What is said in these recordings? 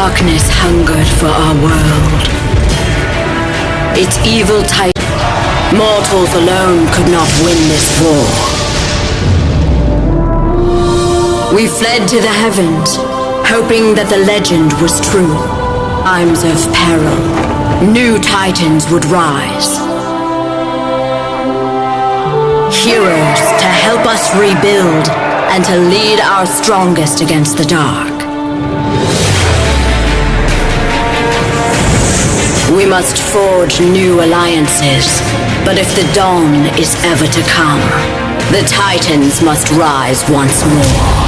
Darkness hungered for our world. Its evil titan. Mortals alone could not win this war. We fled to the heavens, hoping that the legend was true. Times of peril, new titans would rise. Heroes to help us rebuild and to lead our strongest against the dark. We must forge new alliances, but if the dawn is ever to come, the Titans must rise once more.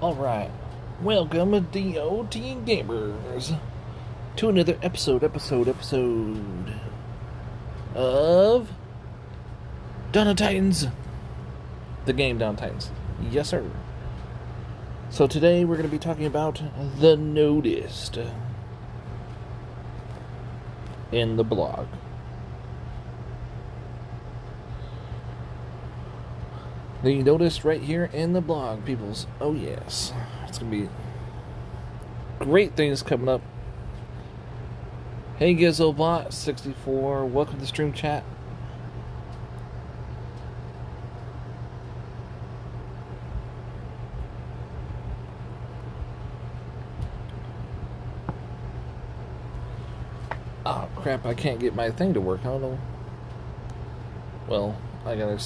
Alright, welcome DOT Gamers to another episode of Dawn of Titans, the game Dawn of Titans. Yes, sir. So today we're going to be talking about The Noticed in the blog. The Noticed right here in the blog, peoples. Oh yes, it's gonna be great things coming up. Hey Gizobot64, welcome to the stream chat. Oh crap, I can't get my thing to work. I don't know. Well, I gotta...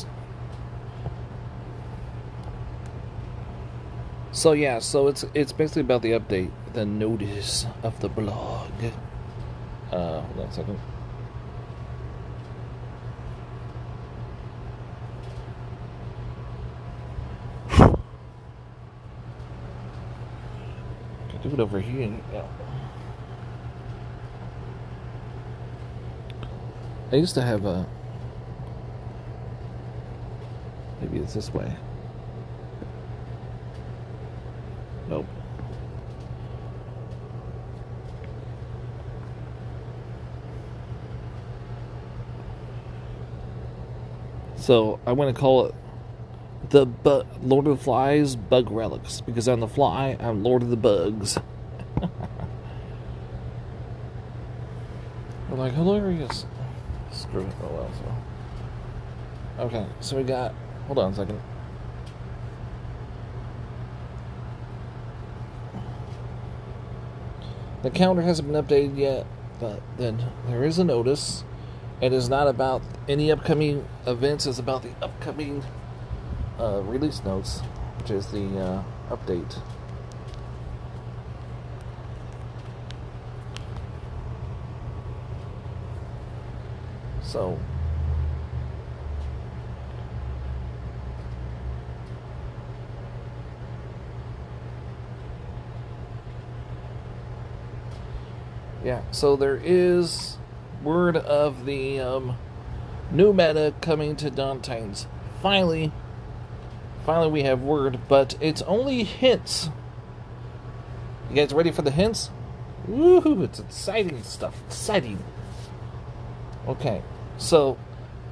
So yeah, so it's basically about the update, the notice of the blog. Hold on a second. Can do it over here. Yeah. I used to have a... Maybe it's this way. Nope. So I want to call it the Lord of the Flies Bug Relics, because on the fly I'm Lord of the Bugs. We're like hilarious. Screw it. Oh well. So okay, so we got. Hold on a second. The calendar hasn't been updated yet, but then there is a notice. It is not about any upcoming events, it's about the upcoming release notes, which is the update. So, yeah, so there is word of the new meta coming to Dawn of Titans. Finally we have word, but it's only hints. You guys ready for the hints? Woohoo, it's exciting stuff. Exciting. Okay, so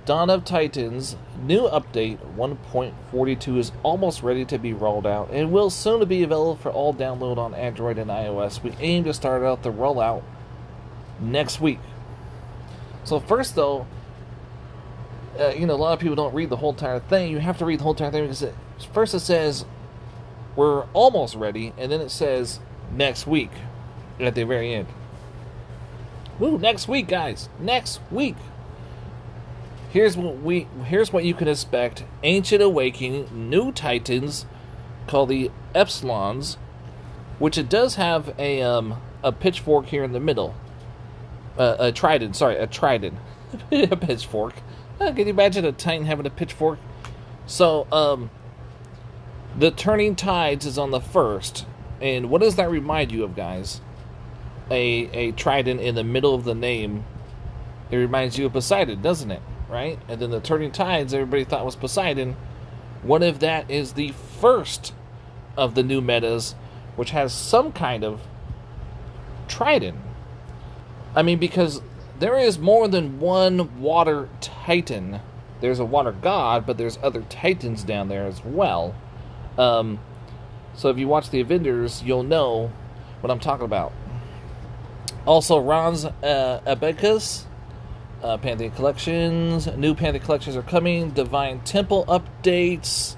Dawn of Titans new update 1.42 is almost ready to be rolled out and will soon be available for all download on Android and iOS. We aim to start out the rollout next week. So first though, a lot of people don't read the whole entire thing. You have to read the whole entire thing because first it says we're almost ready, and then it says next week at the very end. Woo, next week, guys. Next week. Here's what you can expect. Ancient Awakening, new Titans called the Epsilons, which it does have a pitchfork here in the middle. A trident, sorry, a trident. A pitchfork. Can you imagine a Titan having a pitchfork? So, the Turning Tides is on the first. And what does that remind you of, guys? A trident in the middle of the name. It reminds you of Poseidon, doesn't it? Right? And then the Turning Tides, everybody thought was Poseidon. What if that is the first of the new metas, which has some kind of trident? I mean, because there is more than one water titan. There's a water god, but there's other titans down there as well. So if you watch the Avengers, you'll know what I'm talking about. Also, Ron's Abacus, Pantheon Collections. New Pantheon Collections are coming. Divine Temple updates,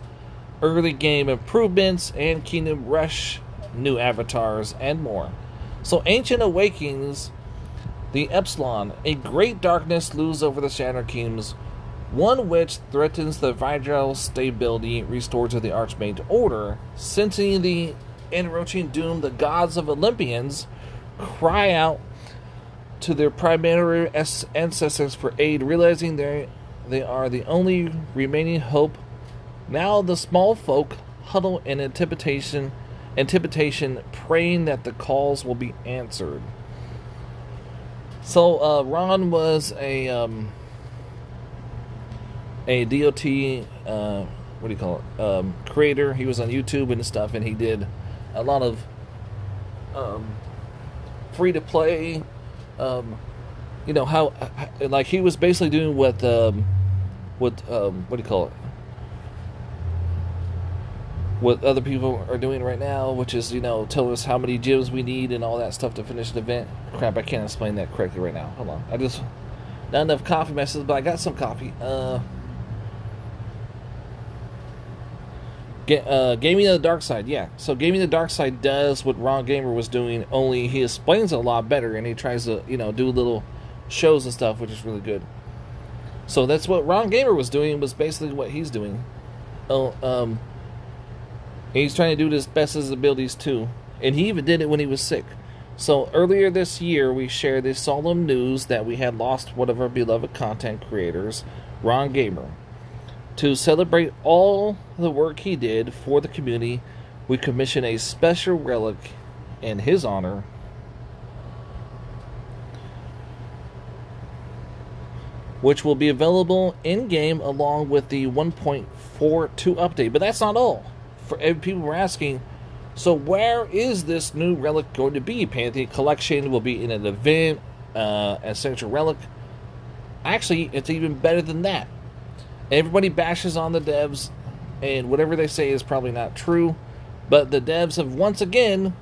early game improvements, and Kingdom Rush new avatars, and more. So, Ancient Awakenings, the Epsilon, a great darkness looms over the Shattered Kingdoms, one which threatens the vital stability restored to the Archmage Order. Sensing the encroaching doom, the gods of Olympians cry out to their primary ancestors for aid, realizing they are the only remaining hope. Now the small folk huddle in anticipation, praying that the calls will be answered. So Ron was a DOT, what do you call it, creator. He was on YouTube and stuff, and he did a lot of free to play. You know how like he was basically doing what what do you call it? What other people are doing right now, which is, you know, tell us how many gems we need and all that stuff to finish an event. Crap, I can't explain that correctly right now. Hold on. I just not enough coffee messes, but I got some coffee. Gaming the Dark Side, yeah. So Gaming the Dark Side does what Ron Gamer was doing, only he explains it a lot better, and he tries to, you know, do little shows and stuff, which is really good. So that's what Ron Gamer was doing, was basically what he's doing. He's trying to do it as best as his abilities too, and he even did it when he was sick. So earlier this year, we shared the solemn news that we had lost one of our beloved content creators, Ron Gamer. To celebrate all the work he did for the community, we commissioned a special relic in his honor. Which will be available in-game along with the 1.42 update. But that's not all. People were asking, so where is this new relic going to be? Pantheon Collection will be in an event, Essential Relic. Actually, it's even better than that. Everybody bashes on the devs, and whatever they say is probably not true, but the devs have once again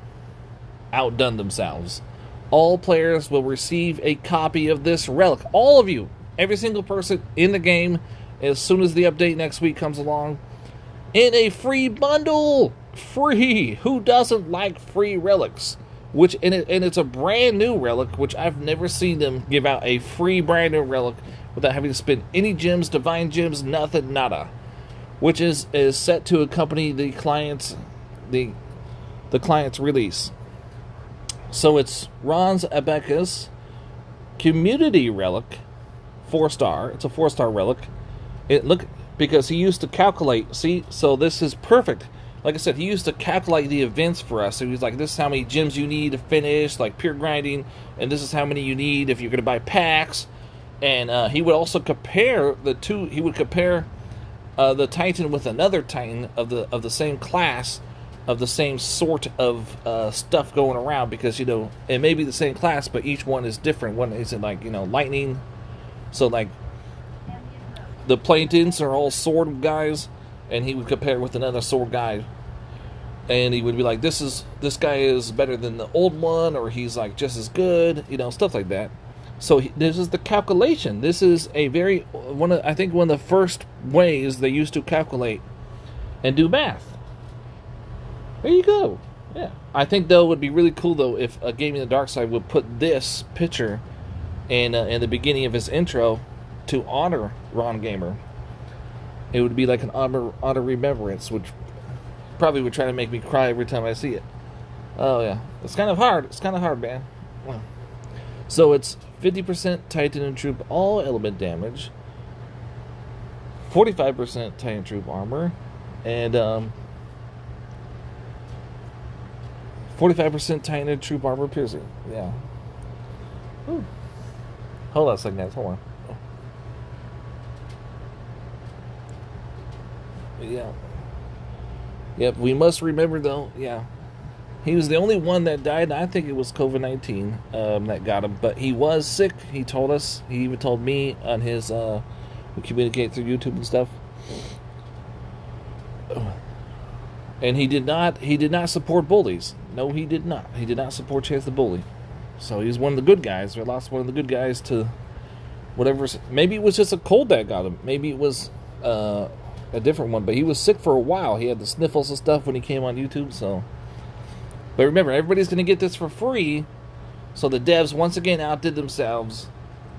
outdone themselves. All players will receive a copy of this relic. All of you, every single person in the game, as soon as the update next week comes along, in a free bundle. Free. Who doesn't like free relics? And it's a brand new relic, which I've never seen them give out a free brand new relic without having to spend any gems, divine gems, nothing, nada. Which is set to accompany the client's release. So it's Ron's Abacus Community Relic, 4-star. It's a 4-star relic. Because he used to calculate, see, so this is perfect. Like I said, he used to calculate the events for us. So he's like, this is how many gems you need to finish, like pure grinding, and this is how many you need if you're going to buy packs. And he would also compare the two. He would compare the Titan with another Titan of the same class, of the same sort of stuff going around, because, you know, it may be the same class, but each one is different. One is like, you know, lightning. So like, the Plantains are all sword guys, and he would compare it with another sword guy, and he would be like, this guy is better than the old one, or he's like just as good, you know, stuff like that. So this is the calculation. This is a one of the first ways they used to calculate and do math. There you go. Yeah, I think though it would be really cool though if Gaming the Dark Side would put this picture in the beginning of his intro to honor Ron Gamer. It would be like an honor remembrance, which probably would try to make me cry every time I see it. Oh yeah, it's kind of hard. It's kind of hard, man. So it's 50% Titan and Troop all element damage, 45% Titan Troop armor, and 45% Titan and Troop armor piercing. Yeah. Ooh. Hold on a second, guys. Hold on. Yeah. Yep. We must remember, though. Yeah. He was the only one that died. I think it was COVID-19 that got him, but he was sick. He told us. He even told me on his. We communicate through YouTube and stuff. And he did not. He did not support bullies. No, he did not. He did not support Chance the Bully. So he's one of the good guys. We lost one of the good guys to whatever. Maybe it was just a cold that got him. Maybe it was a different one. But he was sick for a while. He had the sniffles and stuff when he came on YouTube. So. But remember, everybody's going to get this for free, so the devs once again outdid themselves,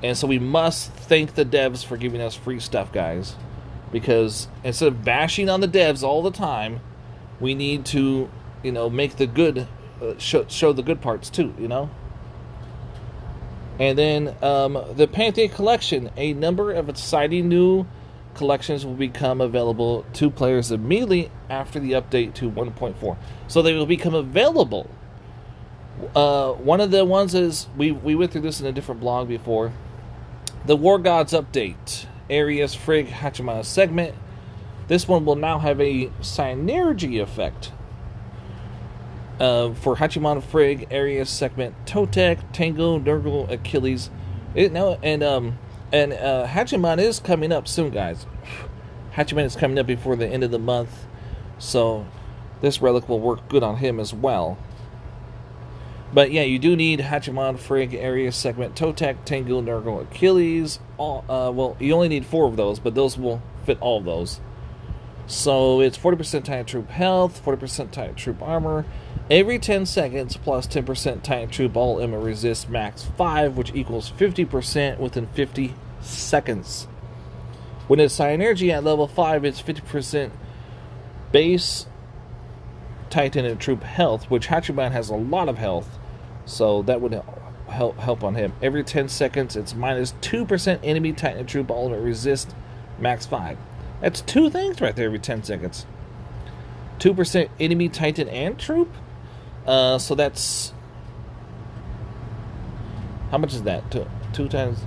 and so we must thank the devs for giving us free stuff, guys, because instead of bashing on the devs all the time, we need to, make the good, show the good parts too, And then the Pantheon Collection, a number of exciting new collections will become available to players immediately after the update to 1.4. So they will become available. One of the ones is, we went through this in a different blog before, the War Gods update, Ares Frigg Hachiman segment. This one will now have a synergy effect for Hachiman Frigg, Ares segment, Totek, Tango, Nurgle, Achilles. And Hachiman is coming up soon, guys. Hachiman is coming up before the end of the month, so this relic will work good on him as well. But yeah, you do need Hachiman, Frigg, Ares segment, Totek, Tango, Nurgle, Achilles. Well, you only need 4 of those, but those will fit all of those. So it's 40% Titan Troop health, 40% Titan Troop armor, every 10 seconds, plus 10% Titan Troop all element resist max 5, which equals 50% within 50 seconds. When it's Synergy at level 5, it's 50% base Titan and Troop health, which Hachiman has a lot of health, so that would help on him. Every 10 seconds, it's minus 2% enemy Titan and Troop all element resist max 5. That's 2 things right there every 10 seconds. 2% enemy Titan and Troop? So that's... How much is that? 2 times...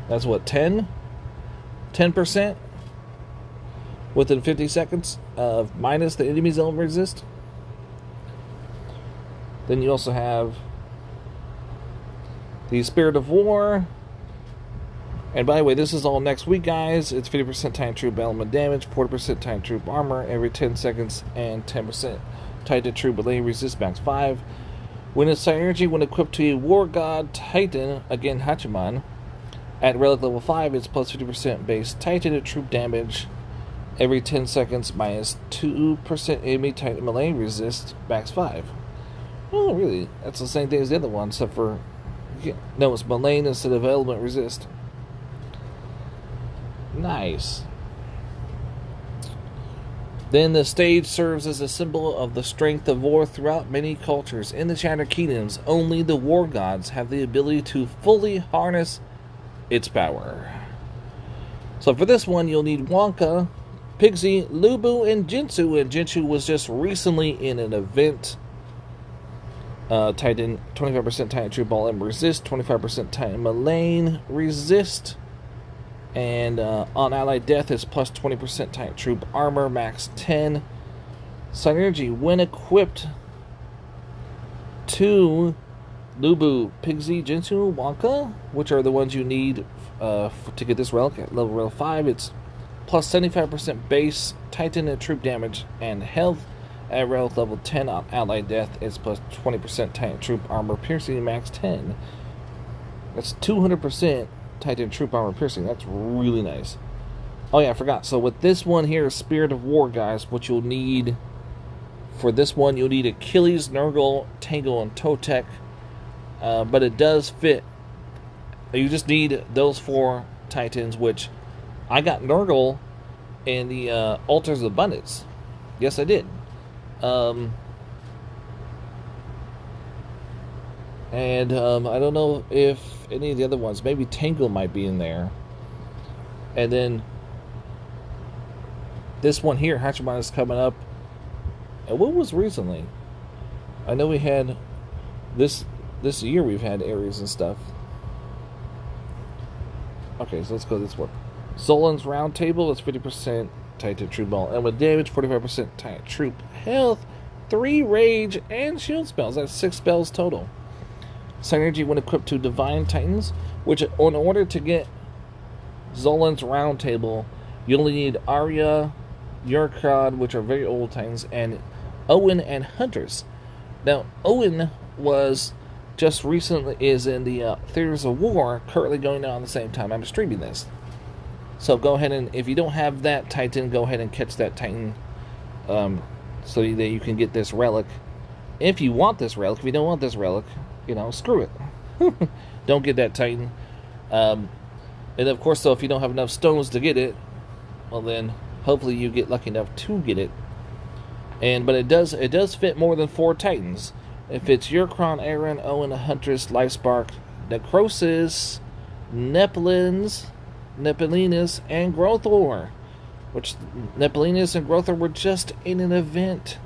That's what, 10? 10%? Within 50 seconds of minus the enemy's element resist? Then you also have the Spirit of War. And by the way, this is all next week, guys. It's 50% Titan Troop element damage, 40% Titan Troop armor every 10 seconds, and 10% Titan Troop melee resist max 5. When it's Synergy, when equipped to a War God Titan, again Hachiman, at relic level 5, it's plus 50% base Titan and Troop damage every 10 seconds, minus 2% enemy Titan melee resist max 5. Oh, really? That's the same thing as the other one, except for... No, it's melee instead of element resist. Nice. Then the stage serves as a symbol of the strength of war throughout many cultures. In the Shattered Kingdoms, only the war gods have the ability to fully harness its power. So for this one, you'll need Wonka, Pigsy, Lubu, and Jinsu. And Jinsu was just recently in an event. Titan, 25% Titan Troop Ball and resist, 25% Titan Melee resist. And on allied death is plus 20% Titan Troop armor, max 10. Synergy, when equipped to Lubu, Pigsy, Jinsu, Wonka, which are the ones you need to get this relic at level 5, it's plus 75% base Titan and Troop damage and health. At relic level 10 on allied death, it's plus 20% Titan Troop armor piercing, max 10. That's 200% Titan Troop armor piercing. That's really nice. Oh yeah, I forgot. So with this one here, Spirit of War, guys, what you'll need for this one, you'll need Achilles, Nurgle, Tango, and Totek. But it does fit. You just need those 4 Titans, which I got Nurgle in the Altars of Abundance. Yes, I did. And I don't know if any of the other ones, maybe Tangle might be in there. And then this one here, Hachiman, is coming up. And what was recently? I know we had this year we've had Ares and stuff. Okay, so let's go this one. Zolan's Round Table is 50% Titan Troop Ball. And with damage, 45% Titan Troop Health, 3 Rage, and Shield spells. That's 6 spells total. Synergy when equipped to Divine Titans, which in order to get Zolan's Round Table, you only need Arya, Yurkrod, which are very old Titans, and Owen and Hunters. Now, Owen was just recently is in the Theaters of War, currently going on at the same time I'm streaming this. So go ahead and, if you don't have that Titan, go ahead and catch that Titan, so that you can get this relic. If you want this relic, if you don't want this relic, screw it. Don't get that Titan. And of course, though, if you don't have enough stones to get it, well then, hopefully you get lucky enough to get it. But it does fit more than 4 Titans. It fits Yurkron, Aaron, Owen, Huntress, Lifespark, Necrosis, Nepelinus, and Grothor. Which Nepelinus and Grothor were just in an event.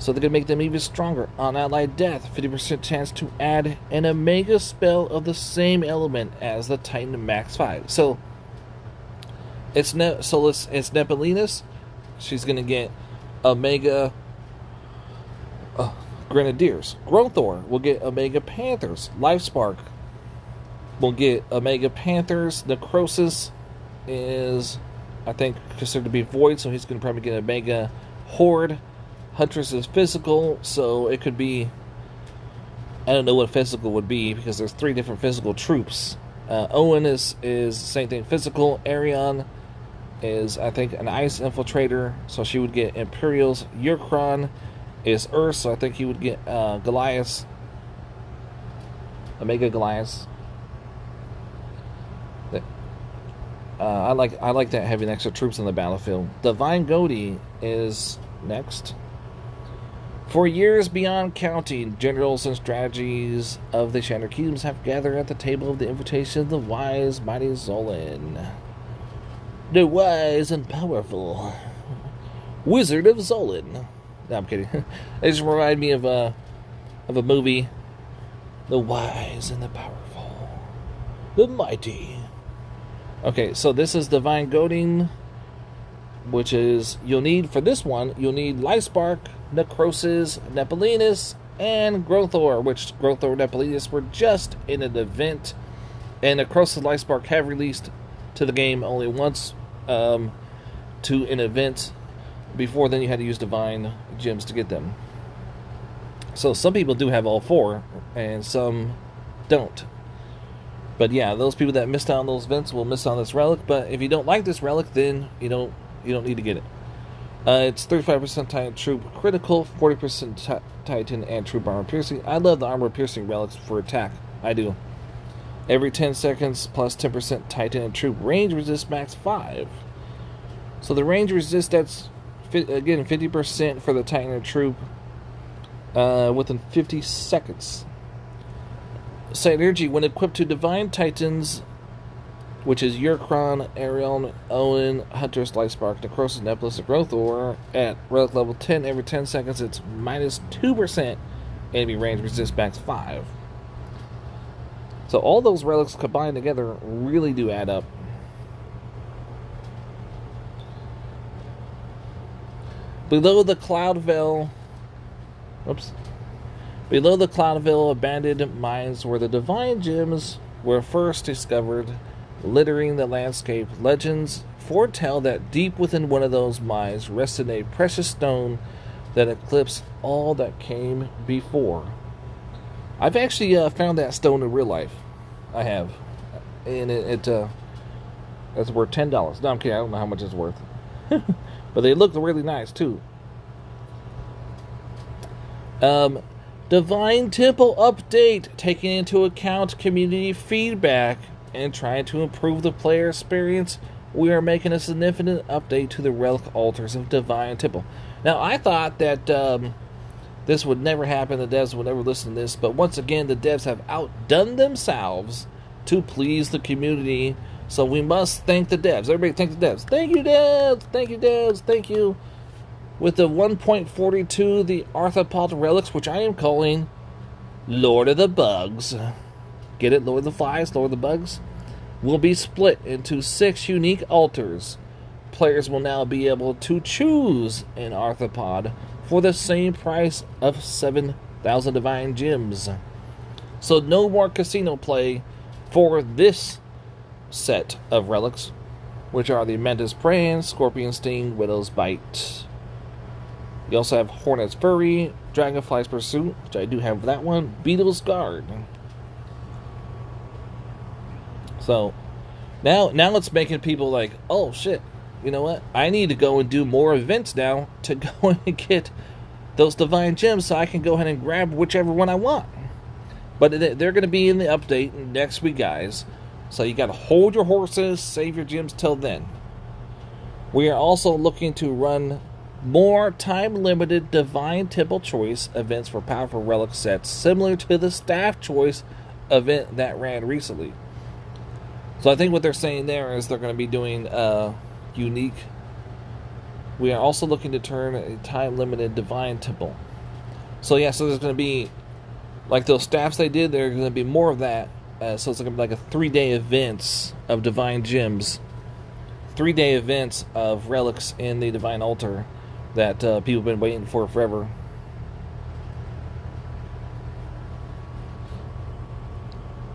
So they're going to make them even stronger. On Allied Death, 50% chance to add an Omega spell of the same element as the Titan Max 5. So it's Nepelinus. She's going to get Omega Grenadiers. Grothor will get Omega Panthers. Lifespark will get Omega Panthers. Necrosis is, I think, considered to be void, so he's going to probably get Omega Horde. Huntress is physical, so it could be, I don't know what physical would be, because there's 3 different physical troops. Owen is the same thing, physical. Arion is, I think, an ice infiltrator, so she would get Imperials. Yurkron is Earth, so I think he would get Goliath, Omega Goliath. I like that having extra troops on the battlefield. Divine Goatee is next. For years beyond counting, generals and strategies of the Shattered Kingdoms have gathered at the table of the invitation of the wise, mighty Zolan. The wise and powerful Wizard of Zolan. No, I'm kidding. It just reminded me of a movie. The wise and the powerful, the mighty. Okay, so this is Divine Goading, which is, you'll need Lifespark, Necrosis, Nepelinus, and Grothor, which Grothor and Nepelinus were just in an event, and Necrosis and Lifespark have released to the game only once to an event. Before then, you had to use Divine Gems to get them. So some people do have all 4, and some don't. But yeah, those people that missed out on those events will miss out on this relic. But if you don't like this relic, then you don't need to get it. It's 35% Titan Troop Critical, 40% Titan and Troop Armor Piercing. I love the Armor Piercing relics for attack. I do. Every 10 seconds, plus 10% Titan and Troop Range Resist Max 5. So the range resist, that's, again, 50% for the Titan and Troop within 50 seconds. Synergy when equipped to Divine Titans, which is Yurkron, Arion, Owen, Huntress, Lifespark, Necrosis, Nepelinus, and Grothor. At relic level 10, every 10 seconds it's minus 2% enemy range resist max 5. So all those relics combined together really do add up. Below the Cloud Veil, below the Cloud Veil abandoned mines where the Divine Gems were first discovered, littering the landscape. Legends foretell that deep within one of those mines rested a precious stone that eclipsed all that came before. I've actually found that stone in real life. I have. And it's worth $10. No, I'm kidding. I don't know how much it's worth. But they look really nice, too. Divine Temple update, taking into account community feedback and trying to improve the player experience. We are making a significant update to the relic altars of Divine Temple. Now, I thought that this would never happen. The devs would never listen to this. But once again, the devs have outdone themselves to please the community. So we must thank the devs. Everybody thank the devs. Thank you, devs. Thank you, devs. Thank you. With the 1.42, the Arthropod Relics, which I am calling Lord of the Bugs. Get it? Lord of the Flies, Lord of the Bugs. Will be split into 6 unique altars. Players will now be able to choose an Arthropod for the same price of 7,000 Divine Gems. So no more casino play for this set of relics, which are the Mantis Praying, Scorpion Sting, Widow's Bite. You also have Hornet's Fury, Dragonfly's Pursuit, which I do have that one, Beetle's Guard. So now it's making people like, oh shit, you know what? I need to go and do more events now to go and get those Divine Gems so I can go ahead and grab whichever one I want. But they're going to be in the update next week, guys. So you got to hold your horses, save your gems till then. We are also looking to run more time-limited Divine Temple Choice events for powerful relic sets, similar to the Staff Choice event that ran recently. So I think what they're saying there is they're going to be doing unique. We are also looking to turn a time-limited Divine Temple. So yeah, so there's going to be, like those staffs they did, there's going to be more of that. So it's going to be like a 3-day events of Divine Gems. 3-day events of relics in the Divine Altar that people have been waiting for forever.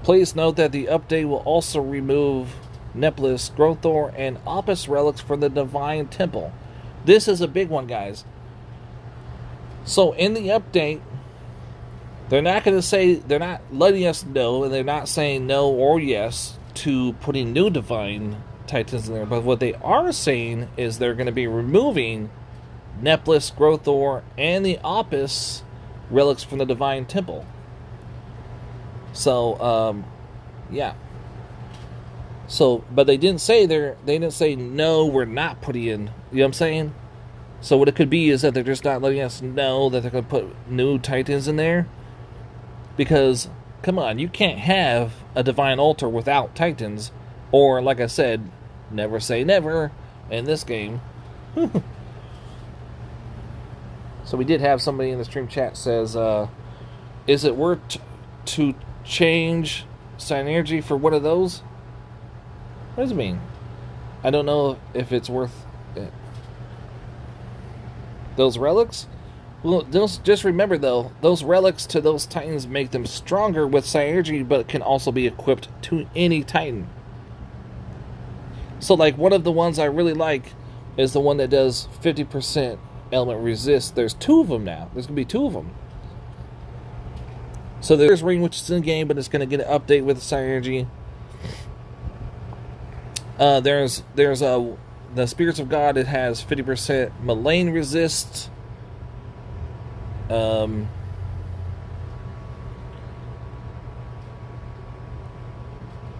Please note that the update will also remove Neplis, Growthor, and Opus relics from the Divine Temple. This is a big one, guys. So in the update, they're not going to say, they're not letting us know, and they're not saying no or yes to putting new Divine Titans in there. But what they are saying is they're going to be removing Neplis, Growthor, and the Opus relics from the Divine Temple. So, yeah. So, but they didn't say they didn't say no, we're not putting in. You know what I'm saying? So what it could be is that they're just not letting us know that they're going to put new Titans in there. Because, come on, you can't have a Divine Altar without Titans. Or, like I said, never say never in this game. So we did have somebody in the stream chat says, is it worth to change Synergy for one of those? What does it mean? I don't know if it's worth it. Those relics? Well, just remember though, those relics to those Titans make them stronger with Synergy, but can also be equipped to any Titan. So like one of the ones I really like is the one that does 50% element resist. There's 2 of them now. There's going to be 2 of them. So there's Ring, which is in the game, but it's going to get an update with Synergy. There's the Spirits of God. It has 50% Malign resist. And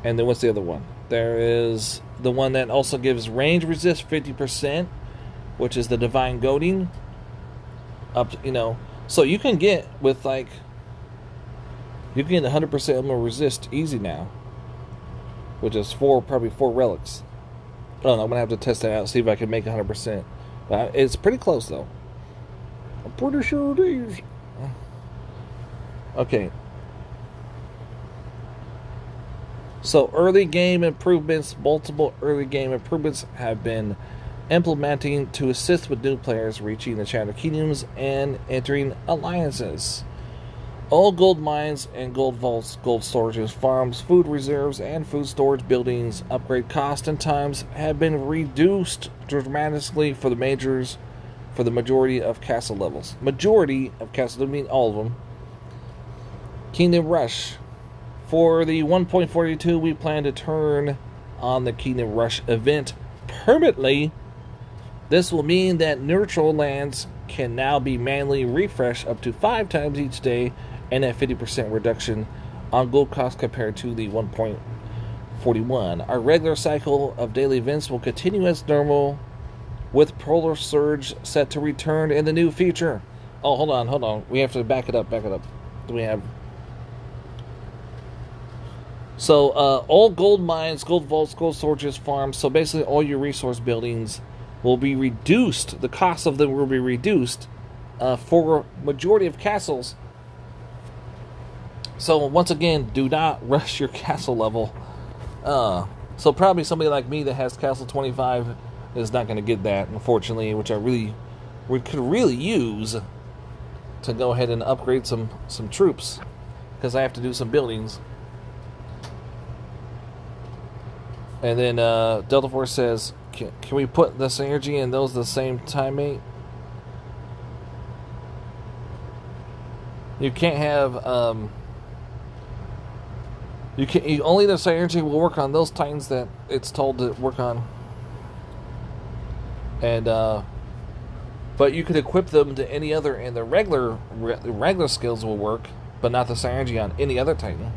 then what's the other one? There is the one that also gives range resist 50%, which is the Divine Goading. So you can get with like, you can get 100% element resist easy now, which is probably 4 relics. I don't know, I'm gonna have to test that out, see if I can make 100%. But it's pretty close though. I'm pretty sure it is. Okay. So early game improvements, multiple early game improvements have been implementing to assist with new players reaching the Shadow Kingdoms and entering alliances. All gold mines and gold vaults, gold storages, farms, food reserves, and food storage buildings upgrade cost and times have been reduced dramatically for the majority of castle levels. Majority of castles, don't mean all of them. Kingdom Rush. For the 1.42, we plan to turn on the Kingdom Rush event permanently. This will mean that neutral lands can now be manually refreshed up to 5 times each day, and a 50% reduction on gold cost compared to the 1.41. Our regular cycle of daily events will continue as normal, with Polar Surge set to return in the new future. Oh, hold on. We have to back it up. Do we have... So, all gold mines, gold vaults, gold storages, farms, so basically all your resource buildings will be reduced. The cost of them will be reduced for majority of castles. So, once again, do not rush your castle level. So, probably somebody like me that has Castle 25 is not going to get that, unfortunately, which we could really use to go ahead and upgrade some troops, because I have to do some buildings. And then Delta Force says, can we put this energy in those at the same time, mate? You can't have only the energy will work on those titans that it's told to work on. And but you could equip them to any other, and the regular skills will work, but not the synergy on any other titan,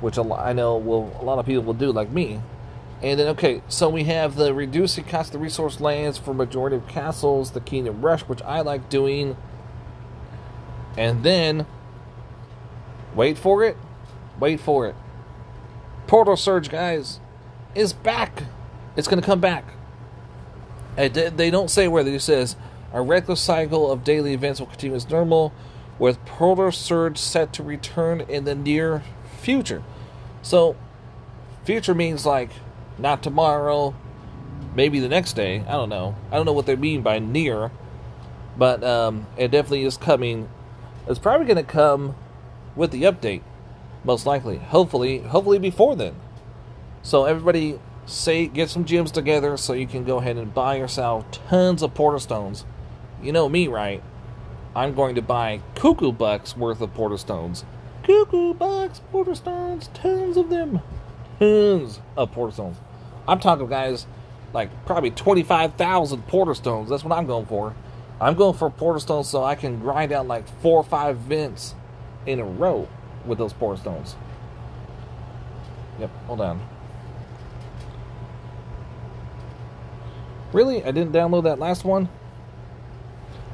which I know a lot of people will do, like me. And then, okay, so we have the reducing cost of resource lands for majority of castles, the Kingdom Rush, which I like doing. And then, wait for it. Portal Surge, guys, is back. It's going to come back. They don't say whether. It says, a regular cycle of daily events will continue as normal, with Portal Surge set to return in the near future. So, future means like not tomorrow, maybe the next day. I don't know what they mean by near, but it definitely is coming. It's probably going to come with the update, most likely. Hopefully before then. So everybody, get some gems together so you can go ahead and buy yourself tons of Portal Stones. You know me, right? I'm going to buy Cuckoo Bucks worth of Portal Stones. Cuckoo Bucks, Portal Stones, tons of them. Tons of Portal Stones. I'm talking, guys, like probably 25,000 Portal Stones. That's what I'm going for. I'm going for Portal Stones so I can grind out like 4 or 5 vents in a row with those Portal Stones. Yep, hold on. Really? I didn't download that last one?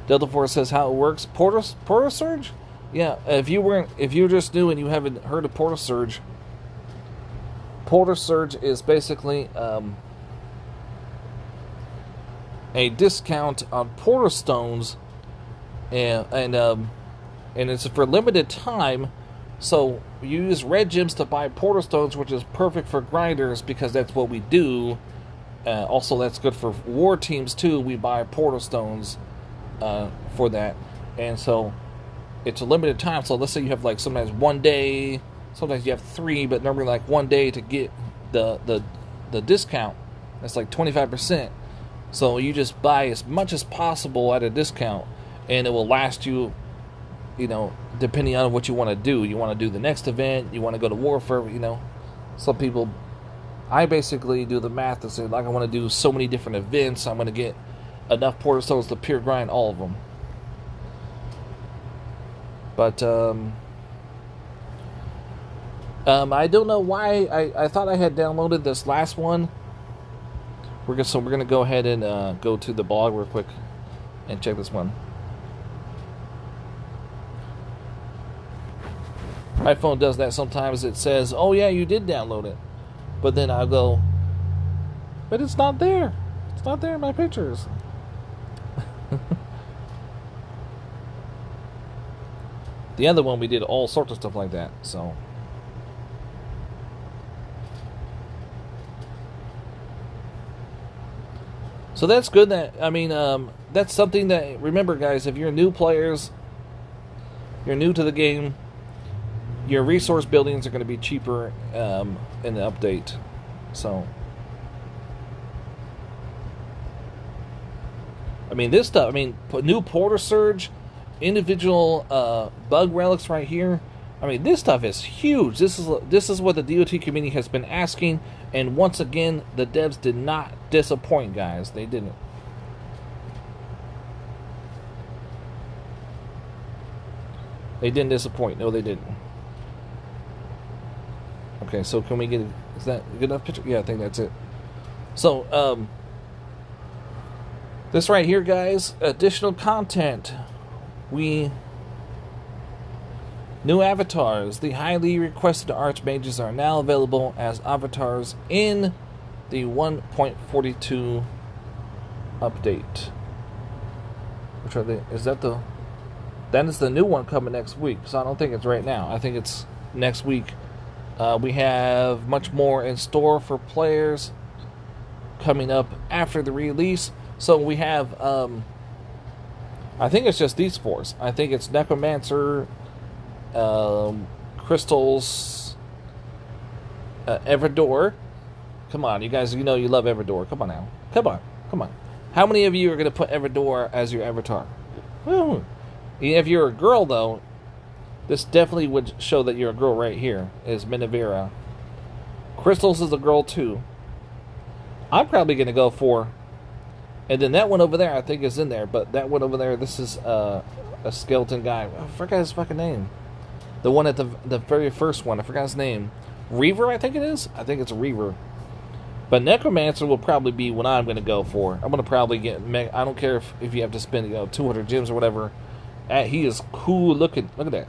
Delta Force says how it works. Portal Surge? Yeah, if you're just new and you haven't heard of Portal Surge is basically a discount on Portal Stones, and it's for limited time. So you use red gems to buy Portal Stones, which is perfect for grinders because that's what we do. Also, that's good for war teams too. We buy Portal Stones for that, and so it's a limited time. So let's say you have like sometimes 1 day, sometimes you have 3, but normally like 1 day to get the discount. That's like 25%. So you just buy as much as possible at a discount, and it will last you, depending on what you want to do. You want to do the next event, you want to go to war for, some people. I basically do the math and say, like, I want to do so many different events, I'm going to get enough Portal Stones to pure grind all of them. But I don't know why I thought I had downloaded this last one. We're gonna go ahead and go to the blog real quick and check this one. My phone does that sometimes. It says, "Oh yeah, you did download it," but then I'll go, "But it's not there. It's not there in my pictures." The other one we did all sorts of stuff like that, so. So that's good. That's something that, remember guys, if you're new players, you're new to the game, your resource buildings are going to be cheaper in the update. So, this stuff, new Portal Surge, individual bug relics right here. This stuff is huge. This is what the DOT community has been asking, and once again, the devs did not disappoint, guys. They didn't. They didn't disappoint. No, they didn't. Okay, so can we get? Is that a good enough picture? Yeah, I think that's it. So, This right here, guys, additional content. New avatars. The highly requested archmages are now available as avatars in the 1.42 update. Which are they? Is that the... That is the new one coming next week, so I don't think it's right now. I think it's next week. We have much more in store for players coming up after the release. So we have, I think it's just these four. I think it's Necromancer, Crystals, Everdor. Come on, you guys, you know you love Everdor. Come on now. Come on. How many of you are going to put Everdor as your avatar? If you're a girl, though, this definitely would show that you're a girl right here, is Minavera. Crystals is a girl, too. I'm probably going to go for... And then that one over there, I think, is in there. But that one over there, this is a skeleton guy. I forgot his fucking name. The one at the very first one, I forgot his name. Reaver, I think it is? I think it's a Reaver. But Necromancer will probably be what I'm going to go for. I'm going to probably get... I don't care if you have to spend 200 gems or whatever. He is cool looking. Look at that.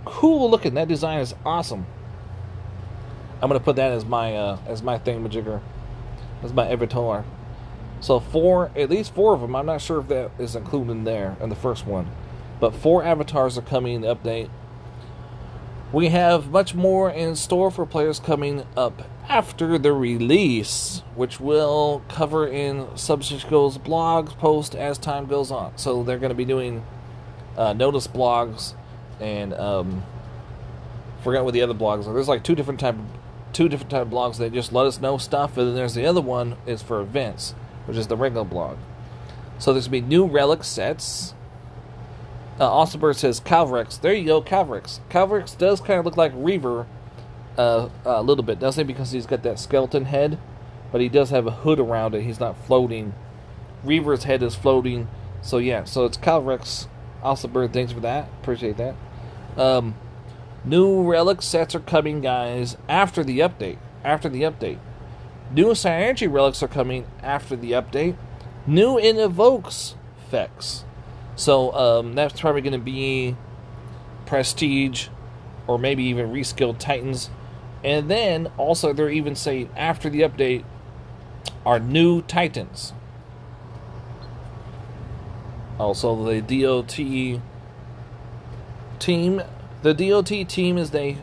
Cool looking. That design is awesome. I'm going to put that as my thingamajigger. As my avatar. So at least four of them. I'm not sure if that is included in there in the first one. But 4 avatars are coming in the update. We have much more in store for players coming up after the release, which we'll cover in subsequent blog posts as time goes on. So they're going to be doing notice blogs and forgot what the other blogs are. There's like two different type of blogs. They just let us know stuff, and then there's the other one is for events, which is the regular blog. So there's going to be new relic sets. Awesomebird says Calvrex. There you go, Calvrex. Calvrex does kind of look like Reaver a little bit, doesn't he? Because he's got that skeleton head, but he does have a hood around it. He's not floating. Reaver's head is floating. So yeah, so it's Calvrex. Awesomebird, thanks for that. Appreciate that. New relic sets are coming, guys, after the update. New Cyanogen relics are coming after the update. New Invokes effects. So that's probably going to be Prestige or maybe even Reskilled Titans. And then also they're even saying after the update are new Titans. Also the DOT team. The DOT team, as they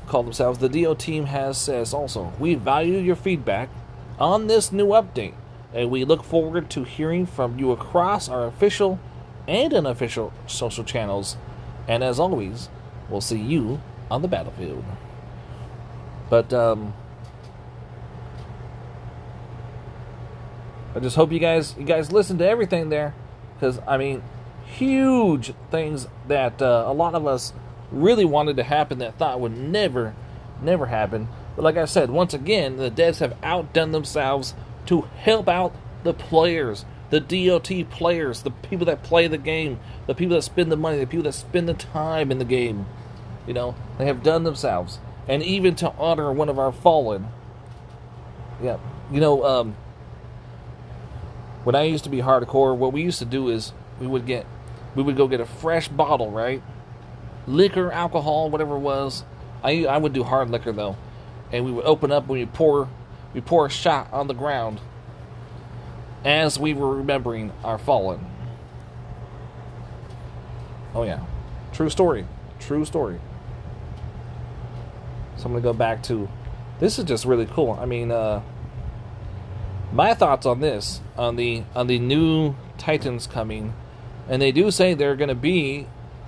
call themselves, the DOT team says also, we value your feedback on this new update, and we look forward to hearing from you across our official and unofficial social channels. And as always, we'll see you on the battlefield. But I just hope you guys listen to everything there, because I mean, huge things that a lot of us really wanted to happen that thought would never happen. But like I said, once again, the devs have outdone themselves to help out the players, the DOT players, the people that play the game, the people that spend the money, the people that spend the time in the game. You know, they have done themselves. And even to honor one of our fallen. Yeah, you know, when I used to be hardcore, what we used to do is we would go get a fresh bottle, right? Liquor, alcohol, whatever it was. I would do hard liquor though, and we would open up and we pour a shot on the ground as we were remembering our fallen. Oh yeah, true story. So I'm gonna go back to. This is just really cool. I mean, my thoughts on this, on the new Titans coming, and they do say they're gonna be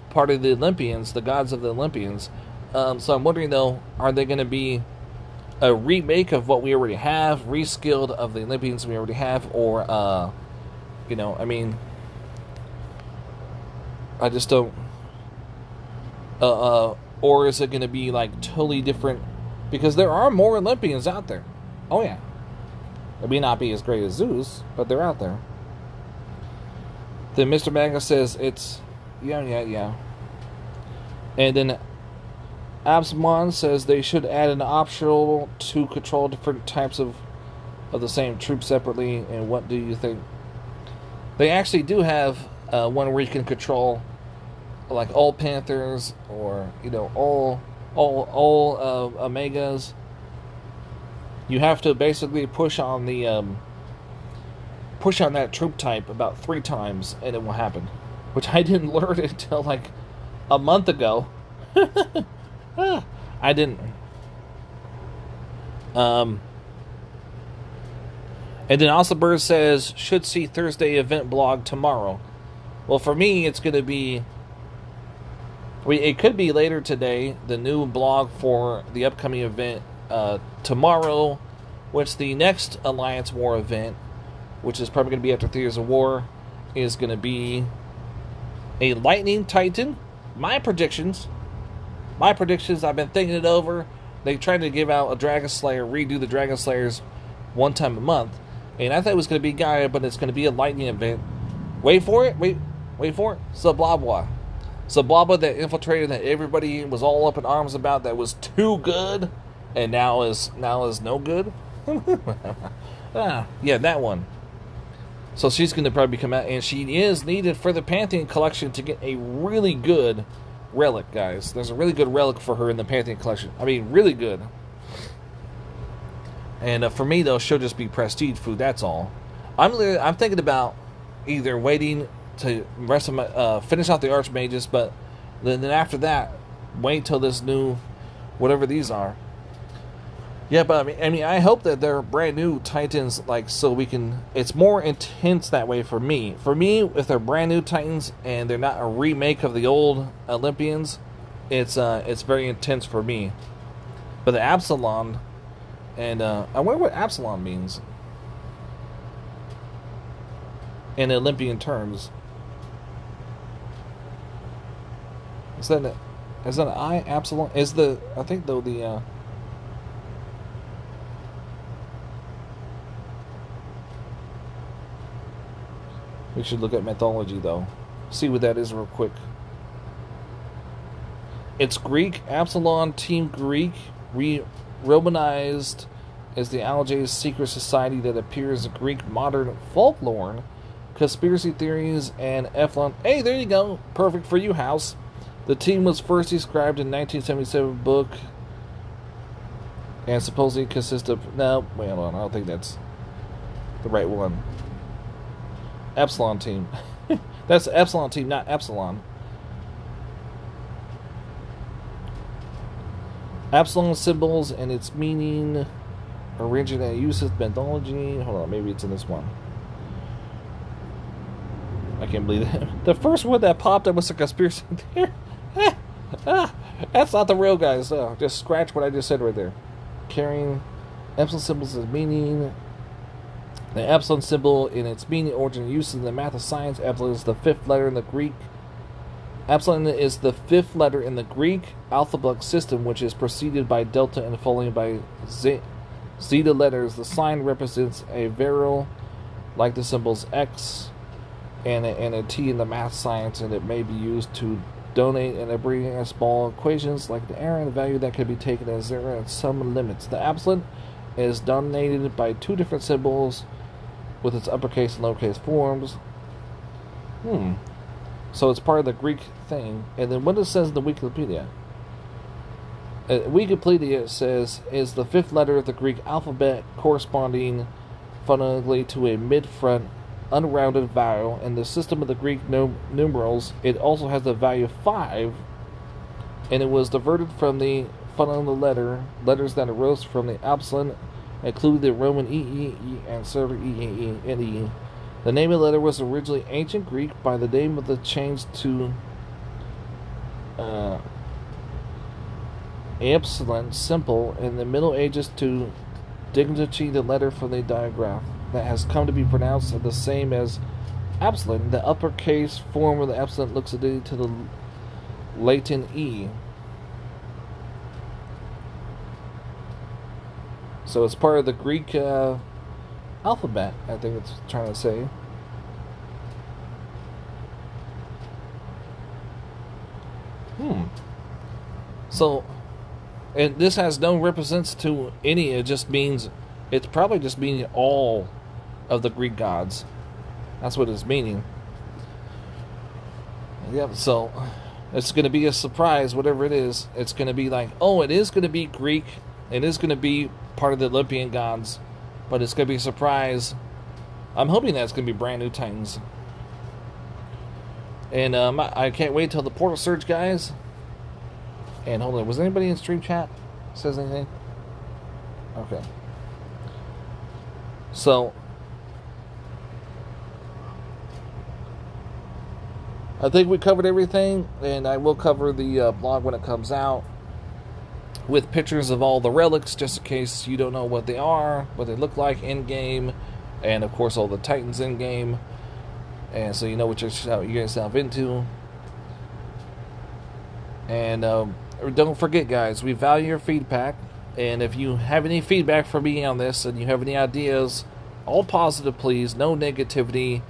part of the Olympians, the gods of the Olympians. So I'm wondering though, are they going to be a remake of what we already have, reskilled of the Olympians we already have, or you know, I mean, I just don't. Or is it going to be like totally different? Because there are more Olympians out there. Oh yeah, it may not be as great as Zeus, but they're out there. Then Mr. Manga says it's. Yeah. And then Absamon says they should add an optional to control different types of the same troops separately. And what do you think? They actually do have one where you can control like all Panthers or all Omegas. You have to basically push on that troop type about 3 times and it will happen, which I didn't learn until like a month ago. I didn't. And then Also Bird says, should see Thursday event blog tomorrow. Well, for me, it's going to be... It could be later today, the new blog for the upcoming event tomorrow, which the next Alliance War event, which is probably going to be after Theaters of War, is going to be a Lightning Titan. My predictions, I've been thinking it over. They tried to give out a Dragon Slayer, redo the Dragon Slayers one time a month. And I thought it was going to be Gaia, but it's going to be a Lightning event. Wait for it. Zablabwa. Zablabwa that infiltrated, that everybody was all up in arms about, that was too good, and now is no good. Yeah, that one. So she's going to probably come out, and she is needed for the Pantheon collection to get a really good relic, guys. There's a really good relic for her in the Pantheon collection. I mean, really good. And for me, though, she'll just be prestige food. That's all. I'm thinking about either waiting to finish out the Archmages, but then after that, wait till this new, whatever these are. Yeah, but I mean, I hope that they're brand new Titans, like, so we can. It's more intense that way for me. For me, if they're brand new Titans and they're not a remake of the old Olympians, it's very intense for me. But the Absalon. And I wonder what Absalon means in Olympian terms. Is that an I? Absalon? I think though the we should look at mythology though. See what that is real quick. It's Greek. Absalon, Team Greek, Romanized as the Algae secret society that appears in Greek modern folklore, conspiracy theories, and Efflon. Hey, there you go. Perfect for you, House. The team was first described in 1977 book and supposedly consists of... No, wait, hold on. I don't think that's the right one. Epsilon team. That's the Epsilon team, not Epsilon. Absalon symbols and its meaning, origin and uses, mythology. Hold on, maybe it's in this one. I can't believe it. The first one that popped up was a conspiracy theory. That's not the real guys. No, just scratch what I just said right there. Carrying Epsilon symbols as meaning. The Epsilon symbol in its meaning, origin, and use in the math of science. Epsilon is the 5th letter in the Greek. Epsilon is the 5th letter in the Greek alphabet system, which is preceded by delta and followed by zeta letters. The sign represents a vowel, like the symbols X and a T in the math science, and it may be used to donate and abbreviate small equations like the error and value that can be taken as zero and some limits. The epsilon is dominated by 2 different symbols with its uppercase and lowercase forms. So it's part of the Greek thing. And then what it says in the Wikipedia. Wikipedia says is the 5th letter of the Greek alphabet corresponding phonetically to a mid-front unrounded vowel. In the system of the Greek numerals, it also has the value 5, and it was diverted from the phonemic letters that arose from the epsilon, including the Roman E and Serbic E. The name of the letter was originally ancient Greek by the name of the change to epsilon simple in the Middle Ages to dignity, the letter from the digraph that has come to be pronounced the same as epsilon. The uppercase form of the epsilon looks identical to the Latin E. So it's part of the Greek alphabet, I think it's trying to say. So, and this has no represents to any, it just means, it's probably just meaning all of the Greek gods. That's what it's meaning. Yep, so it's going to be a surprise, whatever it is. It's going to be like, oh, it is going to be Greek. It is going to be part of the Olympian gods. But it's going to be a surprise. I'm hoping that it's going to be brand new Titans. And I can't wait till the portal surge, guys. And hold on, was anybody in stream chat says anything? Okay. So I think we covered everything, and I will cover the blog when it comes out with pictures of all the relics, just in case you don't know what they are, what they look like in game, and of course all the Titans in game, and so you know what you're getting yourself into. And don't forget, guys, we value your feedback, and if you have any feedback for me on this, and you have any ideas, all positive, please, no negativity,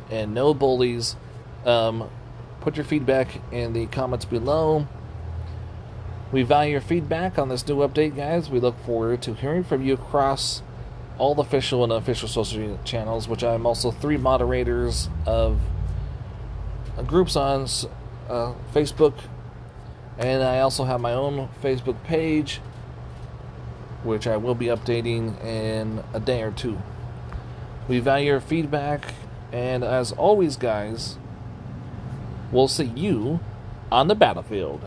and no bullies. Put your feedback in the comments below. We value your feedback on this new update, guys. We look forward to hearing from you across all the official and unofficial social channels, which I'm also 3 moderators of groups on Facebook, and I also have my own Facebook page, which I will be updating in a day or 2. We value your feedback, and as always, guys, we'll see you on the battlefield.